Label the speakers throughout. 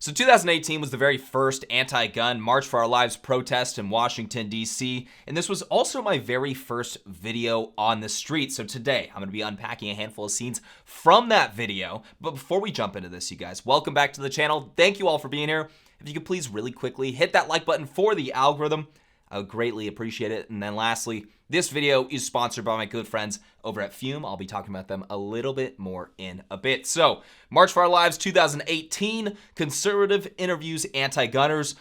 Speaker 1: So 2018 was the very first anti-gun March for Our Lives protest in Washington, D.C., and this was also my very first video on the street. So today, I'm going to be unpacking a handful of scenes from that video. But before we jump into this, you guys, welcome back to the channel. Thank you all for being here. If you could please really quickly hit that like button for the algorithm, I would greatly appreciate it. And then lastly, this video is sponsored by my good friends over at Fume. I'll be talking about them a little bit more in a bit. So, March for Our Lives 2018, conservative interviews anti-gunners.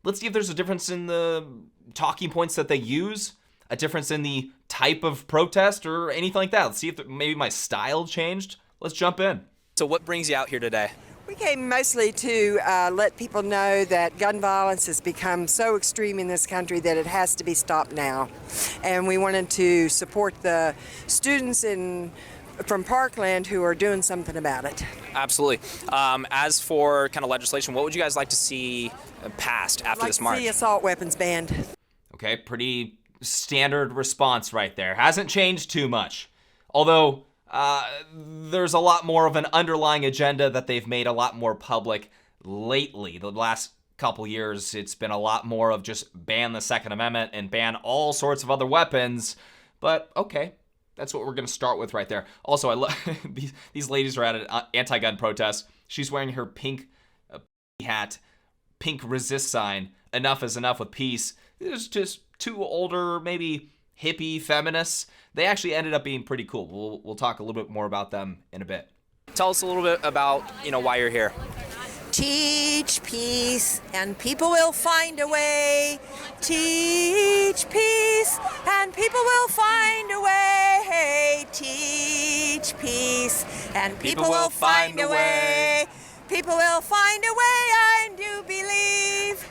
Speaker 1: Let's see if there's a difference in the talking points that they use, a difference in the type of protest or anything like that. Let's see if maybe my style changed. Let's jump in.
Speaker 2: So what brings you out here today?
Speaker 3: We came mostly to let people know that gun violence has become so extreme in this country that it has to be stopped now. And we wanted to support the students from Parkland who are doing something about it.
Speaker 2: Absolutely. As for kind of legislation, what would you guys like to see passed after this march?
Speaker 3: I'd like to see assault weapons banned.
Speaker 1: Okay, pretty standard response right there. Hasn't changed too much. Although, there's a lot more of an underlying agenda that they've made a lot more public lately. The last couple years, it's been a lot more of just ban the Second Amendment and ban all sorts of other weapons. But okay, that's what we're going to start with right there. Also, I love these ladies are at an anti-gun protest. She's wearing her pink hat, pink resist sign. Enough is enough with peace. There's just two older, maybe hippie feminists. They actually ended up being pretty cool. We'll talk a little bit more about them in a bit.
Speaker 2: Tell us a little bit about, why you're here.
Speaker 3: Teach peace and people will find a way. Teach peace and people will find a way. Teach peace and people will find a way. People will find a way, I do believe.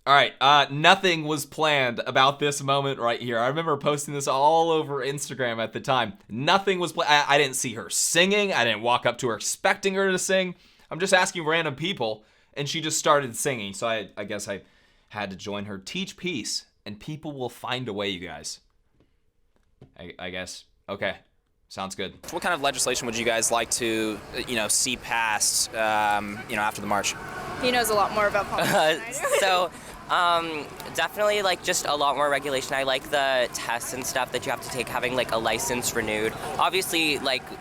Speaker 1: All right, nothing was planned about this moment right here. I remember posting this all over Instagram at the time. Nothing was planned. I didn't see her singing. I didn't walk up to her expecting her to sing. I'm just asking random people, and she just started singing. So I guess I had to join her. Teach peace, and people will find a way, you guys. I guess. Okay, sounds good.
Speaker 2: What kind of legislation would you guys like to, see passed, after the march?
Speaker 4: He knows a lot more about politics than I do.
Speaker 5: Definitely just a lot more regulation. I like the tests and stuff that you have to take, having a license renewed. Obviously,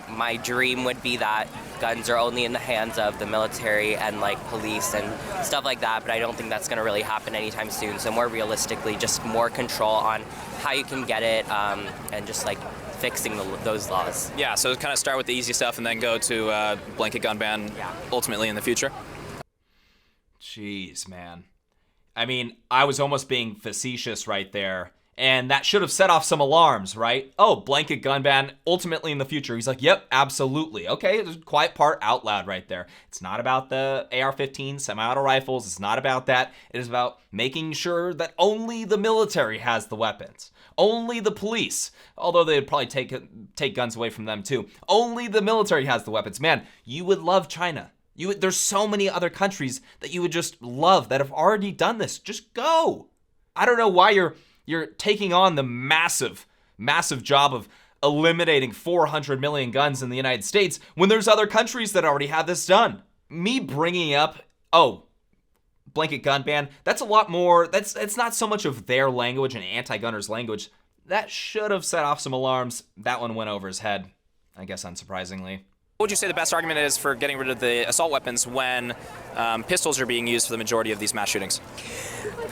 Speaker 5: my dream would be that guns are only in the hands of the military and police and stuff like that, but I don't think that's going to really happen anytime soon. So more realistically, just more control on how you can get it, and just fixing those laws.
Speaker 2: Yeah, so kind of start with the easy stuff and then go to blanket gun ban ultimately in the future.
Speaker 1: Jeez, man. I mean, I was almost being facetious right there, and that should have set off some alarms, right? Oh, blanket gun ban ultimately in the future. He's like, yep, absolutely. Okay, there's a quiet part out loud right there. It's not about the AR-15 semi-auto rifles. It's not about that. It is about making sure that only the military has the weapons. Only the police, although they'd probably take guns away from them too. Only the military has the weapons. Man, you would love China. There's so many other countries that you would just love that have already done this. Just go. I don't know why you're taking on the massive job of eliminating 400 million guns in the United States when there's other countries that already have this done. Me bringing up, blanket gun ban, that's a lot more, it's not so much of their language and anti-gunners language. That should have set off some alarms. That one went over his head, I guess unsurprisingly.
Speaker 2: What would you say the best argument is for getting rid of the assault weapons when pistols are being used for the majority of these mass shootings?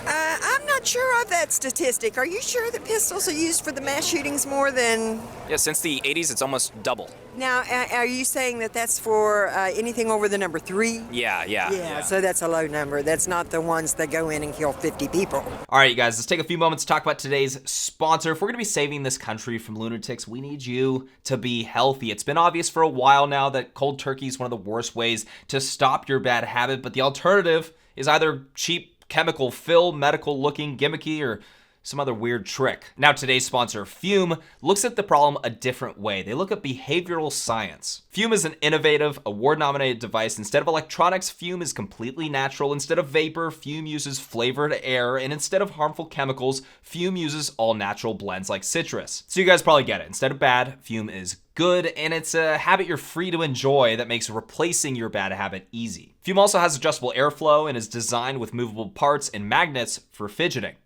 Speaker 3: I'm not sure of that statistic. Are you sure that pistols are used for the mass shootings more than...
Speaker 2: Yeah, since the 80s, it's almost double.
Speaker 3: Now, are you saying that that's for anything over the number 3?
Speaker 2: Yeah.
Speaker 3: So that's a low number. That's not the ones that go in and kill 50 people.
Speaker 1: All right, you guys, let's take a few moments to talk about today's sponsor. If we're going to be saving this country from lunatics, we need you to be healthy. It's been obvious for a while now that cold turkey is one of the worst ways to stop your bad habit, but the alternative is either cheap chemical fill, medical looking, gimmicky, or some other weird trick. Now today's sponsor, Fume, looks at the problem a different way. They look at behavioral science. Fume is an innovative, award-nominated device. Instead of electronics, Fume is completely natural. Instead of vapor, Fume uses flavored air. And instead of harmful chemicals, Fume uses all-natural blends like citrus. So you guys probably get it. Instead of bad, Fume is good, and it's a habit you're free to enjoy that makes replacing your bad habit easy. Fume also has adjustable airflow and is designed with movable parts and magnets for fidgeting.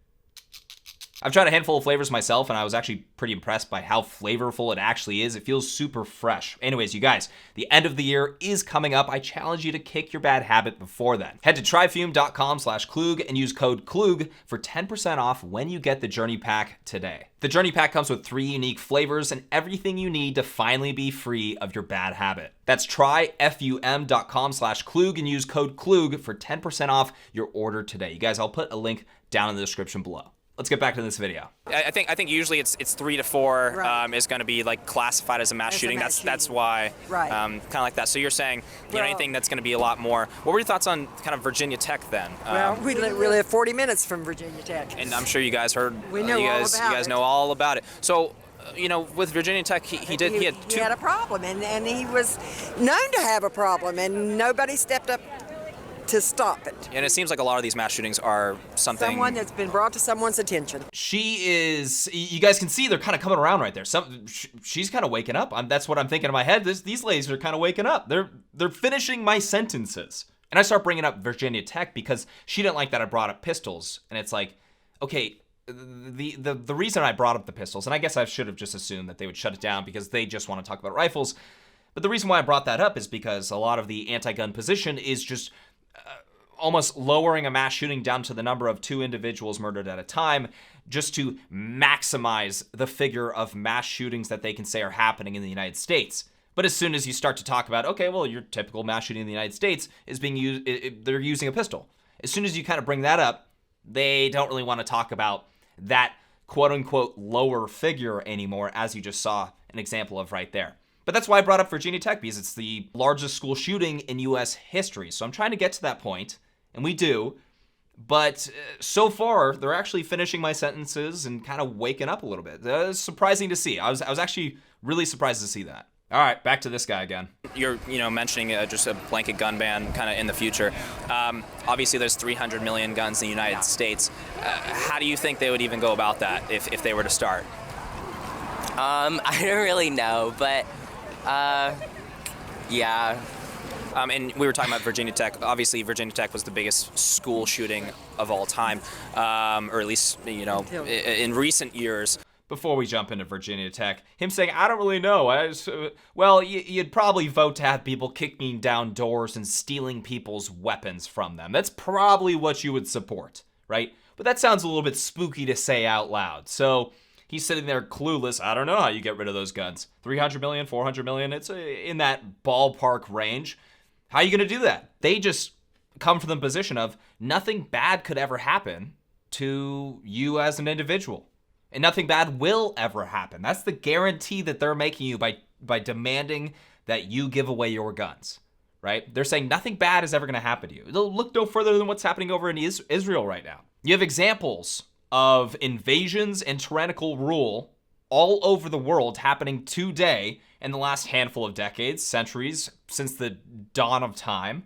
Speaker 1: I've tried a handful of flavors myself, and I was actually pretty impressed by how flavorful it actually is. It feels super fresh. Anyways, you guys, the end of the year is coming up. I challenge you to kick your bad habit before then. Head to tryfume.com/Klug and use code Klug for 10% off when you get the Journey Pack today. The Journey Pack comes with 3 unique flavors and everything you need to finally be free of your bad habit. That's tryfum.com/Klug and use code Klug for 10% off your order today. You guys, I'll put a link down in the description below. Let's get back to this video.
Speaker 2: I think usually it's 3 to 4
Speaker 3: Right.
Speaker 2: is going to be like classified as a mass
Speaker 3: As a
Speaker 2: shooting.
Speaker 3: mass
Speaker 2: That's
Speaker 3: shooting.
Speaker 2: why
Speaker 3: Right.
Speaker 2: kind of like that. So you're saying
Speaker 3: Well-
Speaker 2: anything that's going to be a lot more. What were your thoughts on kind of Virginia Tech then?
Speaker 6: Well, we live 40 minutes from Virginia Tech.
Speaker 2: And I'm sure you guys heard.
Speaker 6: We know
Speaker 2: you
Speaker 6: all
Speaker 2: guys,
Speaker 6: about
Speaker 2: you guys
Speaker 6: it.
Speaker 2: know all about it. So, with Virginia Tech, he had
Speaker 6: He
Speaker 2: two.
Speaker 6: had a problem, and he was known to have a problem, and nobody stepped up to stop it.
Speaker 2: And it seems like a lot of these mass shootings are something.
Speaker 6: Someone that's been brought to someone's attention.
Speaker 1: She is, you guys can see they're kind of coming around right there. She's kind of waking up. That's what I'm thinking in my head. These ladies are kind of waking up. They're finishing my sentences. And I start bringing up Virginia Tech because she didn't like that I brought up pistols. And it's like, okay, the reason I brought up the pistols, and I guess I should have just assumed that they would shut it down because they just want to talk about rifles. But the reason why I brought that up is because a lot of the anti-gun position is just almost lowering a mass shooting down to the number of 2 individuals murdered at a time just to maximize the figure of mass shootings that they can say are happening in the United States. But as soon as you start to talk about, okay, well, your typical mass shooting in the United States is being used, they're using a pistol. As soon as you kind of bring that up, they don't really want to talk about that quote-unquote lower figure anymore, as you just saw an example of right there. But that's why I brought up Virginia Tech, because it's the largest school shooting in U.S. history. So I'm trying to get to that point, and we do. But so far, they're actually finishing my sentences and kind of waking up a little bit. It's surprising to see. I was actually really surprised to see that. All right, back to this guy again.
Speaker 2: You're mentioning just a blanket gun ban kind of in the future. Obviously, there's 300 million guns in the United States. How do you think they would even go about that if they were to start?
Speaker 5: I don't really know, but yeah.
Speaker 2: And we were talking about Virginia Tech. Obviously, Virginia Tech was the biggest school shooting of all time, or at least, in recent years.
Speaker 1: Before we jump into Virginia Tech, him saying, I don't really know. Well, you'd probably vote to have people kicking down doors and stealing people's weapons from them. That's probably what you would support, right? But that sounds a little bit spooky to say out loud. So he's sitting there clueless. I don't know how you get rid of those guns. 300 million, 400 million, it's in that ballpark range. How are you going to do that? They just come from the position of nothing bad could ever happen to you as an individual. And nothing bad will ever happen. That's the guarantee that they're making you by demanding that you give away your guns, right? They're saying nothing bad is ever going to happen to you. They'll look no further than what's happening over in Israel right now. You have examples of invasions and tyrannical rule all over the world happening today in the last handful of decades, centuries, since the dawn of time.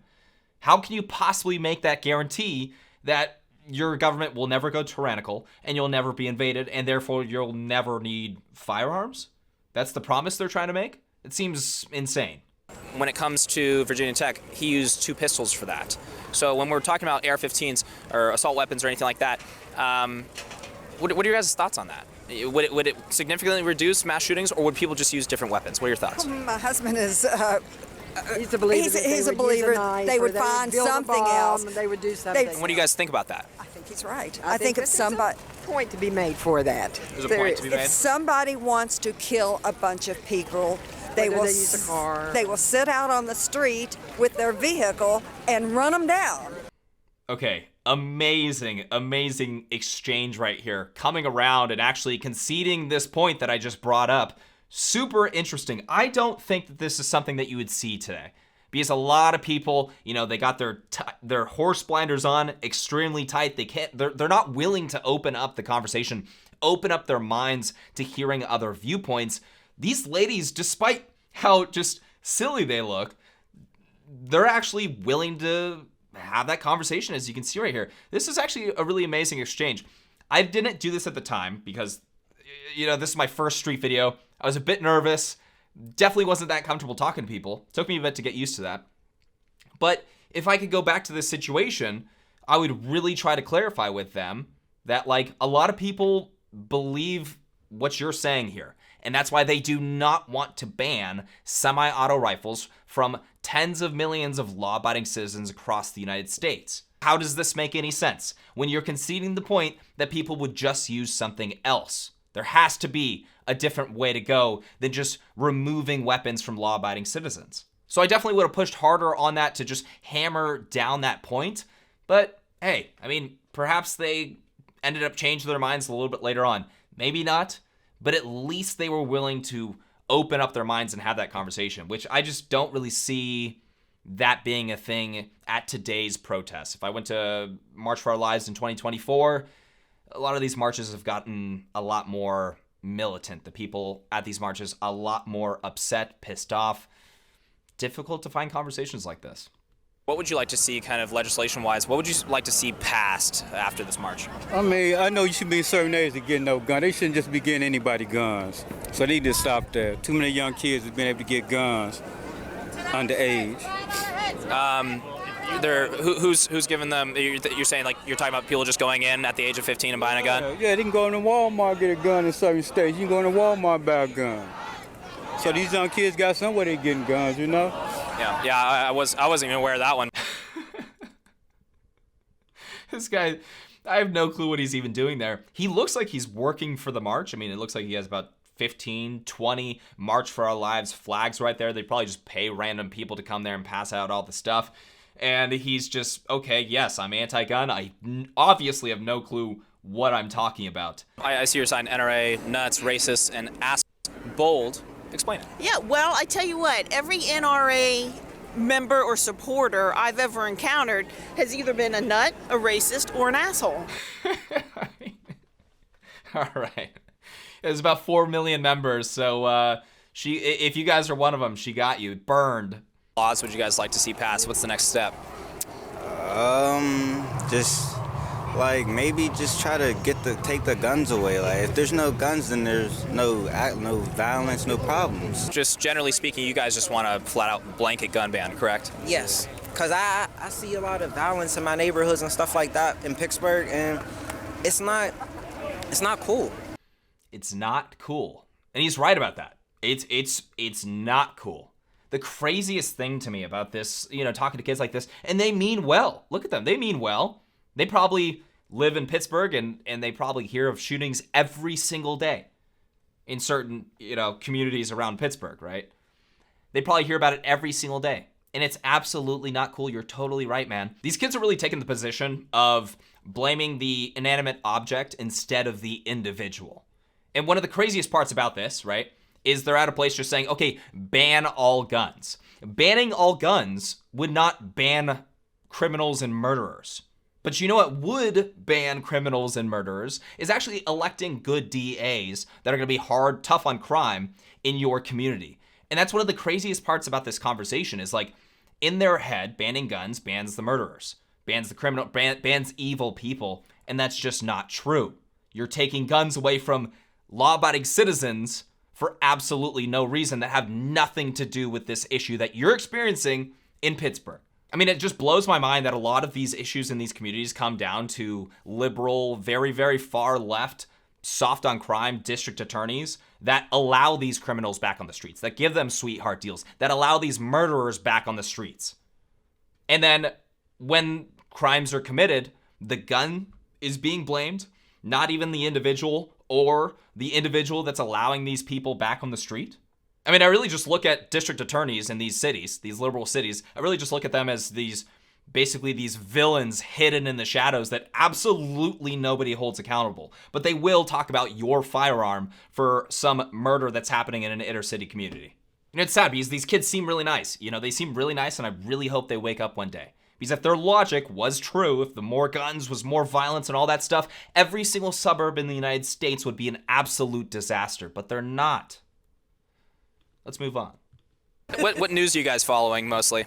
Speaker 1: How can you possibly make that guarantee that your government will never go tyrannical and you'll never be invaded and therefore you'll never need firearms? That's the promise they're trying to make? It seems insane.
Speaker 2: When it comes to Virginia Tech, he used 2 pistols for that. So when we're talking about AR-15s or assault weapons or anything like that, what are your guys' thoughts on that? Would it significantly reduce mass shootings, or would people just use different weapons? What are your thoughts?
Speaker 3: My husband is
Speaker 6: He's a believer. that they
Speaker 3: he's a
Speaker 6: would use
Speaker 3: believer.
Speaker 6: knife,
Speaker 3: They
Speaker 6: or
Speaker 3: would find
Speaker 6: build a
Speaker 3: something
Speaker 6: bomb,
Speaker 3: else.
Speaker 6: They would do something.
Speaker 2: And what do you guys think about that?
Speaker 3: I think he's right.
Speaker 6: I think
Speaker 3: if
Speaker 6: that
Speaker 3: somebody
Speaker 6: there's a point to be made for that.
Speaker 2: There's a point to be
Speaker 3: if
Speaker 2: made.
Speaker 3: somebody wants to kill a bunch of people, they
Speaker 6: Whether
Speaker 3: will
Speaker 6: they use a car.
Speaker 3: they will sit out on the street with their vehicle and run them down.
Speaker 1: Okay, amazing exchange right here. Coming around and actually conceding this point that I just brought up. Super interesting. I don't think that this is something that you would see today. because a lot of people, they got their horse blinders on extremely tight. They're not willing to open up the conversation, open up their minds to hearing other viewpoints. These ladies, despite how just silly they look, they're actually willing to have that conversation, as you can see right here. This is actually a really amazing exchange. I didn't do this at the time because, this is my first street video. I was a bit nervous. Definitely wasn't that comfortable talking to people. Took me a bit to get used to that. But if I could go back to this situation, I would really try to clarify with them that, like, a lot of people believe what you're saying here. And that's why they do not want to ban semi-auto rifles from tens of millions of law-abiding citizens across the United States. How does this make any sense when you're conceding the point that people would just use something else? There has to be a different way to go than just removing weapons from law-abiding citizens. So I definitely would have pushed harder on that to just hammer down that point. But hey, perhaps they ended up changing their minds a little bit later on. Maybe not, but at least they were willing to open up their minds and have that conversation, which I just don't really see that being a thing at today's protests. If I went to March for Our Lives in 2024, a lot of these marches have gotten a lot more militant. The people at these marches a lot more upset, pissed off. Difficult to find conversations like this.
Speaker 2: What would you like to see kind of legislation-wise? What would you like to see passed after this march?
Speaker 7: I know you should be a certain age to get no gun. They shouldn't just be getting anybody guns. So they need to stop that. Too many young kids have been able to get guns underage.
Speaker 2: Who's giving them? You're saying, like, you're talking about people just going in at the age of 15 and buying a gun?
Speaker 7: Yeah, they can go into Walmart and get a gun in certain states. You can go into Walmart and buy a gun. So these young kids got somewhere they getting guns,
Speaker 2: Yeah. I wasn't even aware of that one.
Speaker 1: This guy, I have no clue what he's even doing there. He looks like he's working for the march. It looks like he has about 15, 20 March for Our Lives flags right there. They probably just pay random people to come there and pass out all the stuff. And he's just, okay, yes, I'm anti-gun. I obviously have no clue what I'm talking about.
Speaker 2: I see your sign, NRA, nuts, racist, and ass bold. Explain it.
Speaker 8: Yeah, well, I tell you what, every NRA member or supporter I've ever encountered has either been a nut, a racist, or an asshole.
Speaker 1: All right. There's about 4 million members, so if you guys are one of them, she got you. Burned.
Speaker 2: Laws would you guys like to see passed? What's the next step?
Speaker 9: Just maybe just try to take the guns away. Like, if there's no guns, then there's no violence, no problems.
Speaker 2: Just generally speaking, you guys just want a flat out blanket gun ban, correct?
Speaker 10: Yes, because I see a lot of violence in my neighborhoods and stuff like that in Pittsburgh, and it's not cool.
Speaker 1: It's not cool. And he's right about that. It's not cool. The craziest thing to me about this, talking to kids like this, and they mean well. Look at them. They mean well. They probably live in Pittsburgh and they probably hear of shootings every single day in certain, communities around Pittsburgh, right? They probably hear about it every single day. And it's absolutely not cool. You're totally right, man. These kids are really taking the position of blaming the inanimate object instead of the individual. And one of the craziest parts about this, right, is they're at a place just saying, okay, ban all guns. Banning all guns would not ban criminals and murderers. But you know what would ban criminals and murderers is actually electing good DAs that are going to be hard, tough on crime in your community. And that's one of the craziest parts about this conversation is, like, in their head, banning guns bans the murderers, bans the criminal, bans evil people. And that's just not true. You're taking guns away from law-abiding citizens for absolutely no reason that have nothing to do with this issue that you're experiencing in Pittsburgh. It just blows my mind that a lot of these issues in these communities come down to liberal, very, very far left, soft on crime district attorneys that allow these criminals back on the streets, that give them sweetheart deals, that allow these murderers back on the streets. And then when crimes are committed, the gun is being blamed, not even the individual or the individual that's allowing these people back on the street. I really just look at district attorneys in these cities, these liberal cities. I really just look at them as these villains hidden in the shadows that absolutely nobody holds accountable. But they will talk about your firearm for some murder that's happening in an inner city community. And it's sad because these kids seem really nice. You know, they seem really nice, and I really hope they wake up one day. Because if their logic was true, if the more guns was more violence and all that stuff, every single suburb in the United States would be an absolute disaster. But they're not. Let's move on.
Speaker 2: What news are you guys following mostly?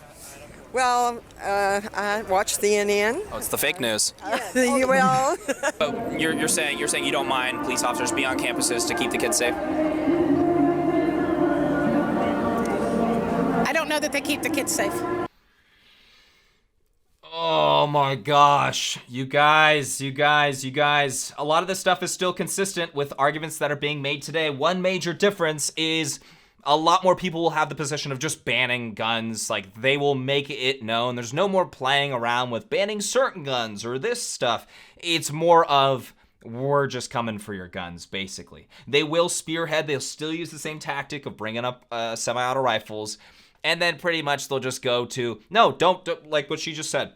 Speaker 6: Well, I watch CNN.
Speaker 2: Oh, it's the fake news.
Speaker 6: Well,
Speaker 2: But you're saying you don't mind police officers being on campuses to keep the kids safe?
Speaker 8: I don't know that they keep the kids safe.
Speaker 1: Oh my gosh. You guys. A lot of this stuff is still consistent with arguments that are being made today. One major difference is a lot more people will have the position of just banning guns. Like, they will make it known. There's no more playing around with banning certain guns or this stuff. It's more of, we're just coming for your guns, basically. They will spearhead. They'll still use the same tactic of bringing up semi-auto rifles. And then pretty much they'll just go to, no, don't, like what she just said.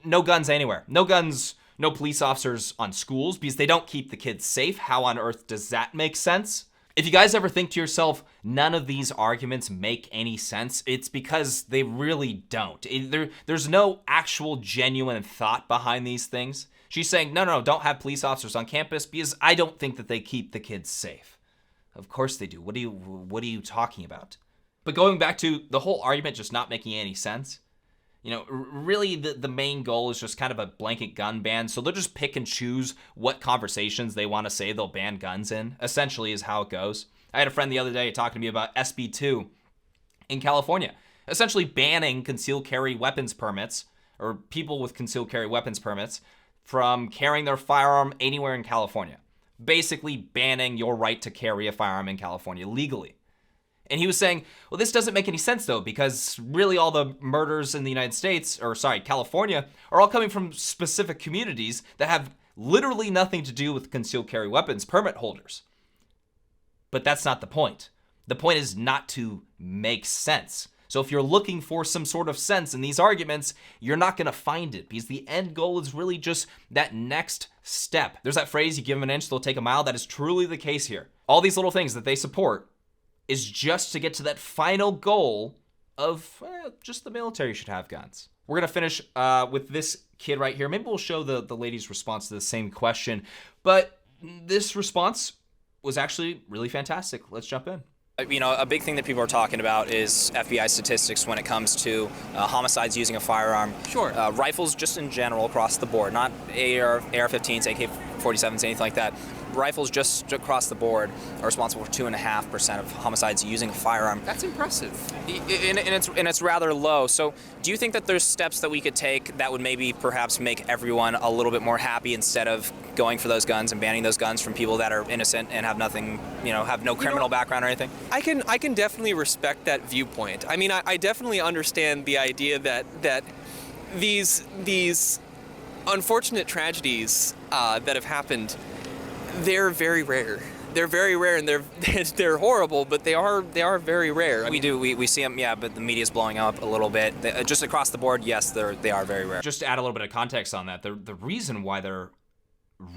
Speaker 1: No guns anywhere. No guns, no police officers on schools because they don't keep the kids safe. How on earth does that make sense? If you guys ever think to yourself, none of these arguments make any sense, it's because they really don't. There's no actual genuine thought behind these things. She's saying, no, don't have police officers on campus because I don't think that they keep the kids safe. Of course they do. What are you talking about? But going back to the whole argument just not making any sense, you know, really the main goal is just kind of a blanket gun ban. So they'll just pick and choose what conversations they want to say they'll ban guns in, essentially is how it goes. I had a friend the other day talking to me about SB2 in California, essentially banning concealed carry weapons permits or people with concealed carry weapons permits from carrying their firearm anywhere in California. Basically banning your right to carry a firearm in California legally. And he was saying, well, this doesn't make any sense, though, because really all the murders in the United States, or sorry, California, are all coming from specific communities that have literally nothing to do with concealed carry weapons permit holders. But that's not the point. The point is not to make sense. So if you're looking for some sort of sense in these arguments, you're not going to find it because the end goal is really just that next step. There's that phrase, you give them an inch, they'll take a mile. That is truly the case here. All these little things that they support is just to get to that final goal of just the military should have guns. We're going to finish with this kid right here. Maybe we'll show the lady's response to the same question. But this response was actually really fantastic. Let's jump in.
Speaker 2: You know, a big thing that people are talking about is FBI statistics when it comes to homicides using a firearm. Sure. Rifles just in general across the board, not AR-15s, AK-47s, anything like that. Rifles just across the board are responsible for 2.5% of homicides using a firearm.
Speaker 11: That's impressive.
Speaker 2: And it's rather low. So do you think that there's steps that we could take that would maybe perhaps make everyone a little bit more happy instead of going for those guns and banning those guns from people that are innocent and have nothing, have no criminal background or anything?
Speaker 11: I can definitely respect that viewpoint. I mean, I definitely understand the idea that these unfortunate tragedies that have happened, they're very rare. They're very rare, and they're horrible, but they are very rare.
Speaker 2: We see them, yeah, but the media's blowing up a little bit. Just across the board, yes, they are very rare.
Speaker 1: Just to add a little bit of context on that, the reason why they're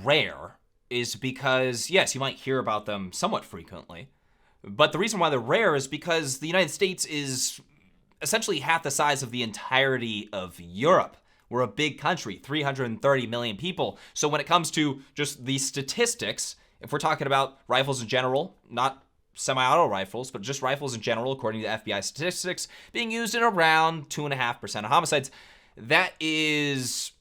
Speaker 1: rare is because, yes, you might hear about them somewhat frequently, but the reason why they're rare is because the United States is essentially half the size of the entirety of Europe. We're a big country, 330 million people. So when it comes to just the statistics, if we're talking about rifles in general, not semi-auto rifles, but just rifles in general, according to FBI statistics, being used in around 2.5% of homicides, that is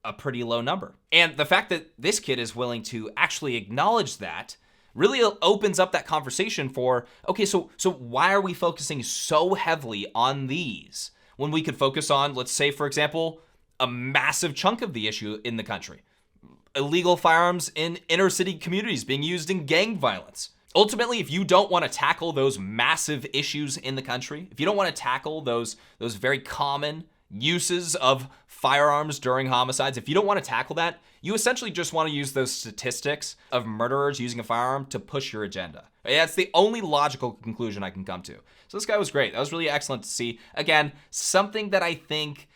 Speaker 1: a pretty low number. And the fact that this kid is willing to actually acknowledge that really opens up that conversation for, okay, so why are we focusing so heavily on these when we could focus on, let's say, for example, a massive chunk of the issue in the country? Illegal firearms in inner city communities being used in gang violence. Ultimately, if you don't want to tackle those massive issues in the country, if you don't want to tackle those very common uses of firearms during homicides, if you don't want to tackle that, you essentially just want to use those statistics of murderers using a firearm to push your agenda. That's the only logical conclusion I can come to. So this guy was great. That was really excellent to see. Again, something that I think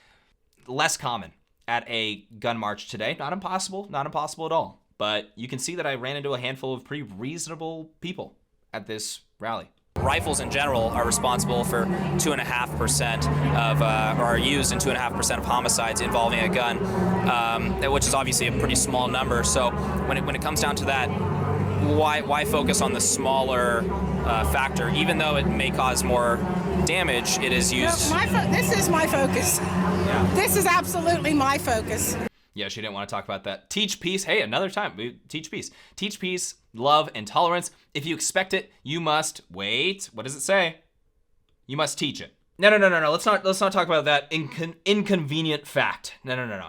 Speaker 1: less common at a gun march today. Not impossible at all. But you can see that I ran into a handful of pretty reasonable people at this rally.
Speaker 2: Rifles in general are responsible for 2.5% of, or are used in 2.5% of homicides involving a gun, which is obviously a pretty small number. So when it comes down to that, why focus on the smaller factor? Even though it may cause more damage, it is used.
Speaker 12: This is my focus.
Speaker 2: Yeah.
Speaker 12: This is absolutely my focus.
Speaker 1: Yeah, she didn't want to talk about that. Teach peace. Hey, another time. Teach peace. Teach peace, love, and tolerance. If you expect it, you must wait. What does it say? You must teach it. No. Let's not talk about that inconvenient fact. No.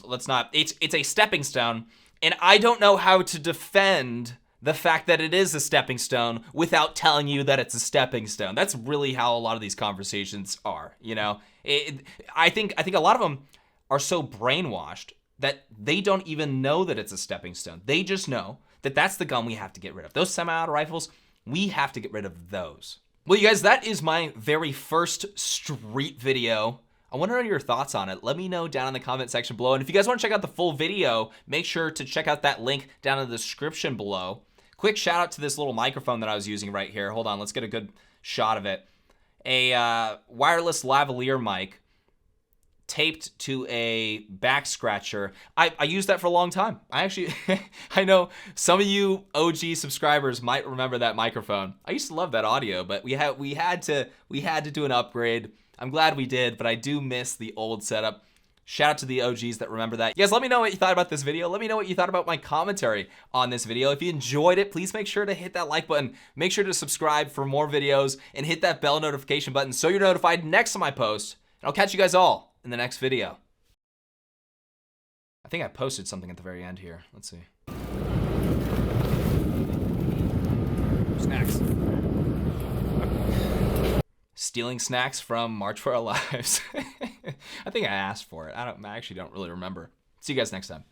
Speaker 1: Let's not. It's a stepping stone, and I don't know how to defend the fact that it is a stepping stone without telling you that it's a stepping stone. That's really how a lot of these conversations are. You know, I think a lot of them are so brainwashed that they don't even know that it's a stepping stone. They just know that that's the gun we have to get rid of. Those semi-auto rifles, we have to get rid of those. Well, you guys, that is my very first street video. I want to know your thoughts on it. Let me know down in the comment section below. And if you guys want to check out the full video, make sure to check out that link down in the description below. Quick shout out to this little microphone that I was using right here. Hold on, let's get a good shot of it. A wireless lavalier mic taped to a back scratcher. I used that for a long time. I actually, I know some of you OG subscribers might remember that microphone. I used to love that audio, but we had to do an upgrade. I'm glad we did, but I do miss the old setup. Shout out to the OGs that remember that. You guys, let me know what you thought about this video. Let me know what you thought about my commentary on this video. If you enjoyed it, please make sure to hit that like button. Make sure to subscribe for more videos and hit that bell notification button so you're notified next time I post. And I'll catch you guys all in the next video. I think I posted something at the very end here. Let's see. Snacks. Stealing snacks from March for Our Lives. I think I asked for it. I actually don't really remember. See you guys next time.